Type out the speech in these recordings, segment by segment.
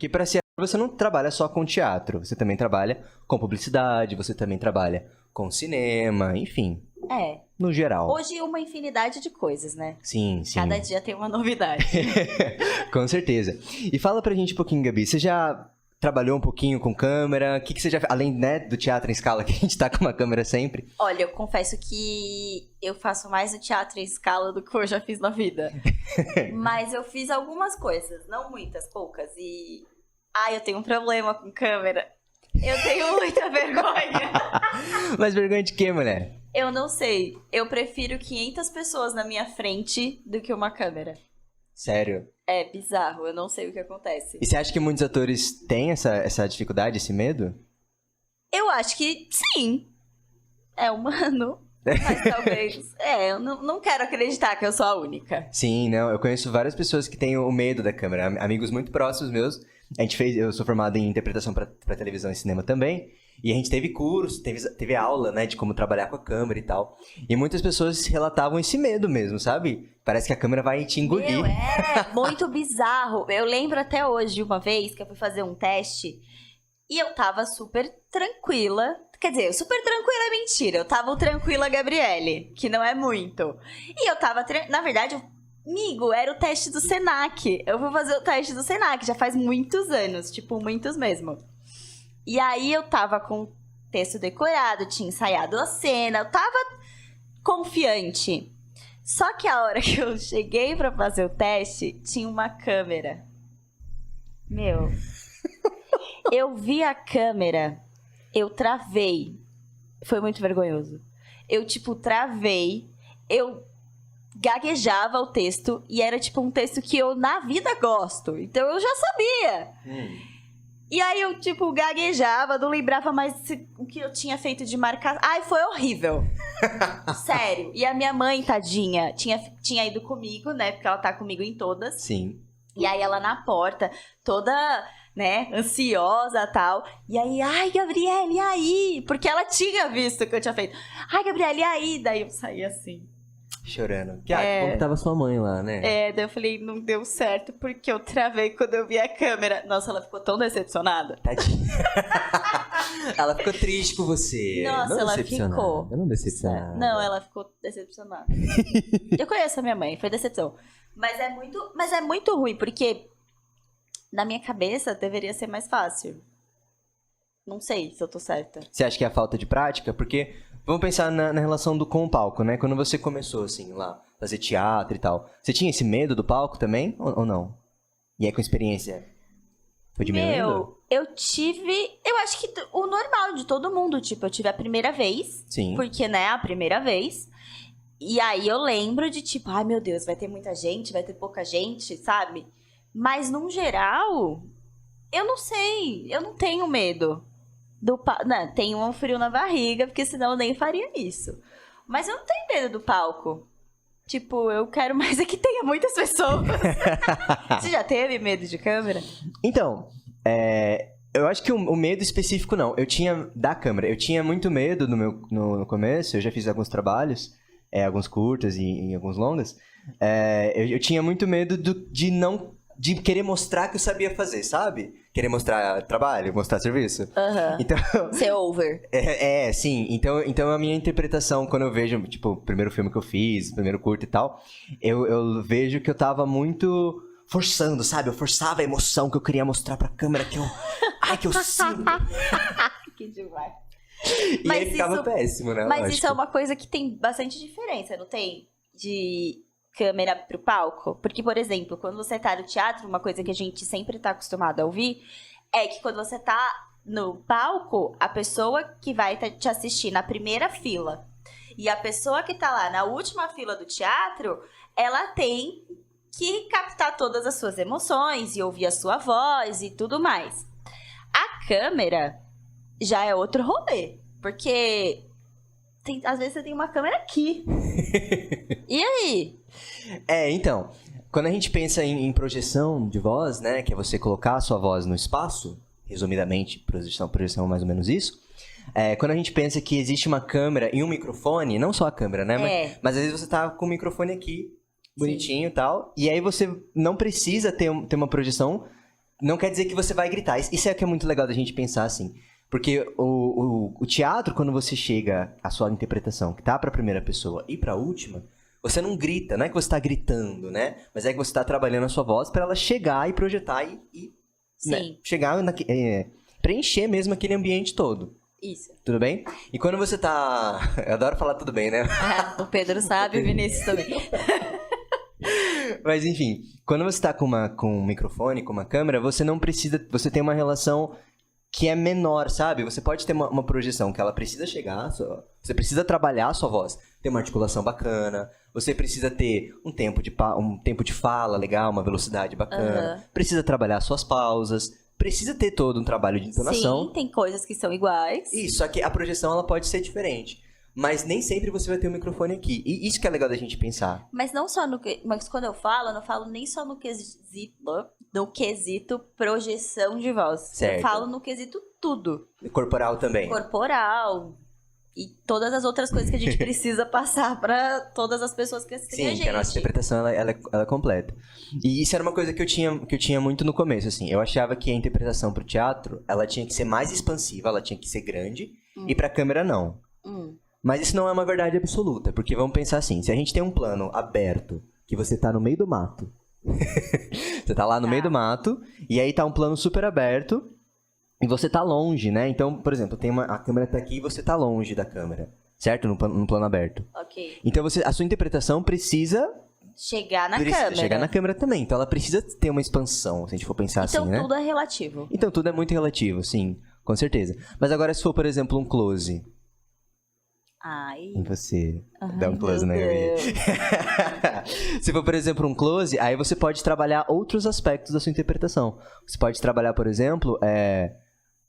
Porque para ser ator, você não trabalha só com teatro. Você também trabalha com publicidade, você também trabalha com cinema, enfim. No geral. Hoje uma infinidade de coisas, né? Sim. Cada dia tem uma novidade. Com certeza. E fala pra gente um pouquinho, Gabi, você já trabalhou um pouquinho com câmera? O que você já fez? Além, né, do teatro em escala, que a gente tá com uma câmera sempre. Olha, eu confesso que eu faço mais o teatro em escala do que eu já fiz na vida. Mas eu fiz algumas coisas, não muitas, poucas. E... eu tenho um problema com câmera. Eu tenho muita vergonha. Mas vergonha de quê, mulher? Eu não sei. Eu prefiro 500 pessoas na minha frente do que uma câmera. Sério? É bizarro, eu não sei o que acontece. E você acha que muitos atores têm essa dificuldade, esse medo? Eu acho que sim. É humano. Mas talvez... eu não quero acreditar que eu sou a única. Sim, não. Eu conheço várias pessoas que têm o medo da câmera. Amigos muito próximos meus. Eu sou formado em interpretação pra televisão e cinema também. E a gente teve curso, teve aula, né, de como trabalhar com a câmera e tal. E muitas pessoas relatavam esse medo mesmo, sabe? Parece que a câmera vai te engolir. Muito bizarro. Eu lembro até hoje de uma vez que eu fui fazer um teste e eu tava super tranquila. Quer dizer, super tranquila é mentira. Eu tava o tranquila Gabriele, que não é muito. E eu tava... Na verdade, amigo, era o teste do Senac. Eu fui fazer o teste do Senac já faz muitos anos. Tipo, muitos mesmo. E aí eu tava com o texto decorado, tinha ensaiado a cena, eu tava confiante. Só que a hora que eu cheguei pra fazer o teste, tinha uma câmera. Meu, eu vi a câmera, eu travei. Foi muito vergonhoso. Eu, travei, eu gaguejava o texto e era, um texto que eu na vida gosto. Então eu já sabia. E aí eu, gaguejava, não lembrava mais o que eu tinha feito de marcação. Ai, foi horrível. Sério. E a minha mãe, tadinha, tinha ido comigo, né? Porque ela tá comigo em todas. Sim. E aí ela na porta, toda, né, ansiosa e tal. E aí, ai, Gabriele, e aí? Porque ela tinha visto o que eu tinha feito. Ai, Gabriele, e aí? Daí eu saí assim. Chorando. Como tava sua mãe lá, né? Daí eu falei, não deu certo porque eu travei quando eu vi a câmera. Nossa, ela ficou tão decepcionada. Tadinha. Ela ficou triste com você. Nossa, ela ficou. Eu não decepcionada. Não, ela ficou decepcionada. Eu conheço a minha mãe, foi decepção. Mas é muito ruim, porque na minha cabeça deveria ser mais fácil. Não sei se eu tô certa. Você acha que é a falta de prática? Porque... Vamos pensar na relação com o palco, né? Quando você começou, assim, lá, fazer teatro e tal. Você tinha esse medo do palco também, ou não? E aí, com a experiência, foi diminuindo? Eu acho que o normal de todo mundo, eu tive a primeira vez. Sim. Porque, né, a primeira vez. E aí eu lembro de, ai, meu Deus, vai ter muita gente, vai ter pouca gente, sabe? Mas, no geral, eu não sei, eu não tenho medo. Não, tenho um frio na barriga, porque senão eu nem faria isso. Mas eu não tenho medo do palco. Eu quero mais é que tenha muitas pessoas. Você já teve medo de câmera? Então, eu acho que o medo específico não. Eu tinha da câmera. Eu tinha muito medo no começo. Eu já fiz alguns trabalhos, alguns curtas e alguns longas. Eu tinha muito medo de querer mostrar que eu sabia fazer, sabe? Querer mostrar trabalho, mostrar serviço. Então, ser over. Sim. Então a minha interpretação, quando eu vejo, o primeiro filme que eu fiz, o primeiro curto e tal, eu vejo que eu tava muito forçando, sabe? Eu forçava a emoção que eu queria mostrar pra câmera, que eu sinto. Que demais. E aí ficava péssimo, né? Mas isso é uma coisa que tem bastante diferença, não tem? De... câmera pro palco. Porque, por exemplo, quando você tá no teatro, uma coisa que a gente sempre tá acostumado a ouvir é que quando você tá no palco, a pessoa que vai te assistir na primeira fila e a pessoa que tá lá na última fila do teatro, ela tem que captar todas as suas emoções e ouvir a sua voz e tudo mais. A câmera já é outro rolê, porque às vezes você tem uma câmera aqui. E aí? Então, quando a gente pensa em projeção de voz, né, que é você colocar a sua voz no espaço, resumidamente, projeção é mais ou menos isso, quando a gente pensa que existe uma câmera e um microfone, não só a câmera, né, mas às vezes você tá com o microfone aqui, bonitinho e tal, e aí você não precisa ter uma projeção não quer dizer que você vai gritar. Isso é o que é muito legal da gente pensar assim. Porque o teatro, quando você chega à sua interpretação, que tá pra primeira pessoa e pra última, você não grita, não é que você tá gritando, né? Mas é que você tá trabalhando a sua voz pra ela chegar e projetar e né? Chegar, preencher mesmo aquele ambiente todo. Isso. Tudo bem? E quando você tá... Eu adoro falar tudo bem, né? O Pedro sabe, o Vinícius também. Mas enfim, quando você tá com um microfone, com uma câmera, você não precisa... Você tem uma relação que é menor, sabe? Você pode ter uma projeção que ela precisa chegar, você precisa trabalhar a sua voz, ter uma articulação bacana, você precisa ter um tempo de fala legal, uma velocidade bacana, precisa trabalhar suas pausas, precisa ter todo um trabalho de entonação. Sim, tem coisas que são iguais. Isso, só que a projeção ela pode ser diferente. Mas nem sempre você vai ter um microfone aqui. E isso que é legal da gente pensar. Mas não só mas quando eu não falo nem só no quesito projeção de voz. Certo. Eu falo no quesito tudo. Corporal também. Corporal. E todas as outras coisas que a gente precisa passar pra todas as pessoas que assistem a gente. Sim, que a nossa interpretação ela é completa. E isso era uma coisa que eu tinha muito no começo, assim. Eu achava que a interpretação pro teatro, ela tinha que ser mais expansiva, ela tinha que ser grande. E pra câmera, não. Mas isso não é uma verdade absoluta, porque vamos pensar assim, se a gente tem um plano aberto, que você tá no meio do mato, você tá lá no meio do mato, e aí tá um plano super aberto, e você tá longe, né? Então, por exemplo, a câmera tá aqui e você tá longe da câmera, certo? No plano aberto. Ok. Então, a sua interpretação precisa... Chegar na câmera. Chegar na câmera também, então ela precisa ter uma expansão, se a gente for pensar assim, né? Então tudo é relativo. Então tudo é muito relativo, sim, com certeza. Mas agora se for, por exemplo, um close... Ai. Em você. Dá um close na Gabi. Se for, por exemplo, um close, aí você pode trabalhar outros aspectos da sua interpretação. Você pode trabalhar, por exemplo,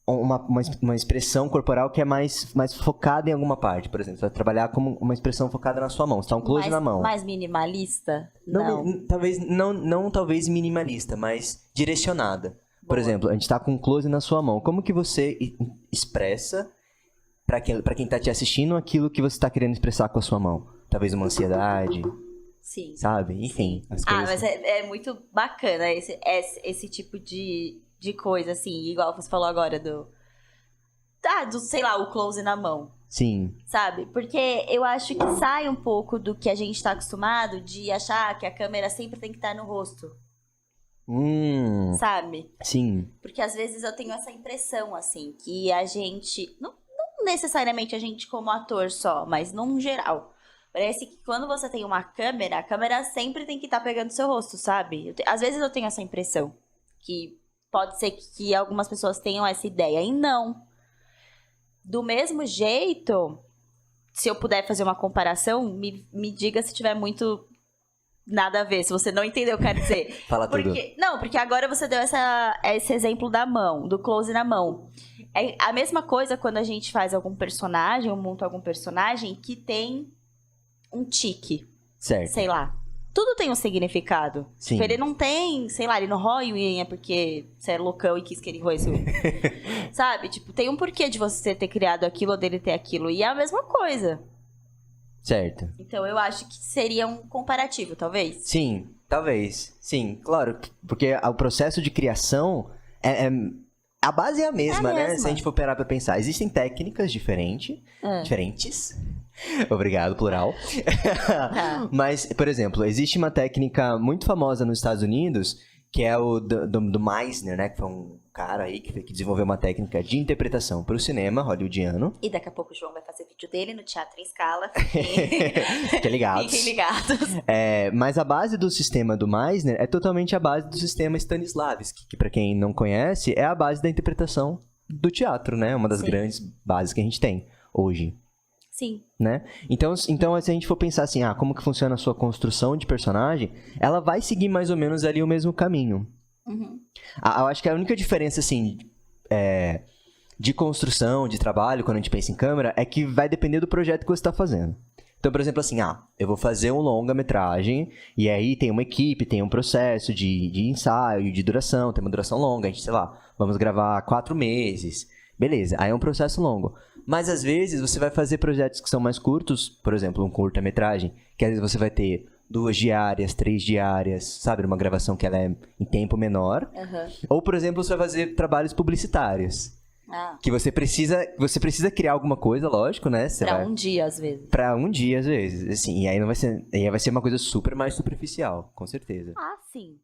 uma expressão corporal que é mais focada em alguma parte. Por exemplo, você vai trabalhar como uma expressão focada na sua mão. Você tá um close na mão. Mais minimalista? Não, talvez minimalista, mas direcionada. Por exemplo, a gente tá com um close na sua mão. Como que você expressa... Pra quem tá te assistindo, aquilo que você tá querendo expressar com a sua mão. Talvez uma ansiedade. Sim. Sabe? Enfim. As coisas... mas é muito bacana esse tipo de coisa, assim. Igual você falou agora do, sei lá, o close na mão. Sim. Sabe? Porque eu acho que sai um pouco do que a gente tá acostumado de achar que a câmera sempre tem que estar no rosto. Sabe? Sim. Porque às vezes eu tenho essa impressão, assim, que a gente... Não necessariamente a gente como ator só, mas num geral. Parece que quando você tem uma câmera, a câmera sempre tem que estar pegando seu rosto, sabe? Às vezes eu tenho essa impressão. Que pode ser que algumas pessoas tenham essa ideia. E não. Do mesmo jeito, se eu puder fazer uma comparação, me diga se tiver muito nada a ver. Se você não entendeu o que eu quero dizer. Fala tudo. Não, porque agora você deu esse exemplo da mão, do close na mão. É a mesma coisa quando a gente faz algum personagem, ou monta algum personagem que tem um tique. Certo. Sei lá. Tudo tem um significado. Sim. Tipo, ele não tem, sei lá, ele não rói unha porque você é loucão e quis que ele roesse unha. Sabe? Tipo, tem um porquê de você ter criado aquilo ou dele ter aquilo. E é a mesma coisa. Certo. Então eu acho que seria um comparativo, talvez. Sim, talvez. Sim, claro. Porque o processo de criação a base é a mesma, né? Se a gente for parar pra pensar. Existem técnicas diferentes. Obrigado, plural. Mas, por exemplo, existe uma técnica muito famosa nos Estados Unidos, que é o do Meisner, né? Que foi um cara aí que desenvolveu uma técnica de interpretação para o cinema hollywoodiano. E daqui a pouco o João vai fazer vídeo dele no Teatro em Escala. Fiquem ligados. Fiquem ligados. Mas a base do sistema do Meisner é totalmente a base do sistema Stanislavski, que para quem não conhece, é a base da interpretação do teatro, né? Uma das grandes bases que a gente tem hoje. Sim. Né? Então, se a gente for pensar assim, como que funciona a sua construção de personagem, ela vai seguir mais ou menos ali o mesmo caminho. Eu acho que a única diferença, assim, de construção, de trabalho, quando a gente pensa em câmera, é que vai depender do projeto que você está fazendo. Então, por exemplo, assim, eu vou fazer um longa-metragem, e aí tem uma equipe, tem um processo de ensaio, de duração, tem uma duração longa, a gente, sei lá, vamos gravar 4 meses. Beleza, aí é um processo longo. Mas, às vezes, você vai fazer projetos que são mais curtos, por exemplo, um curta-metragem, que às vezes você vai ter 2 diárias, 3 diárias, sabe? Numa gravação que ela é em tempo menor. Aham. Ou, por exemplo, você vai fazer trabalhos publicitários. Ah, Que você precisa criar alguma coisa, lógico, né? Você pra vai... um dia, às vezes. Pra um dia, às vezes. Assim, e aí não vai ser. Aí vai ser uma coisa super mais superficial, com certeza. Ah, sim.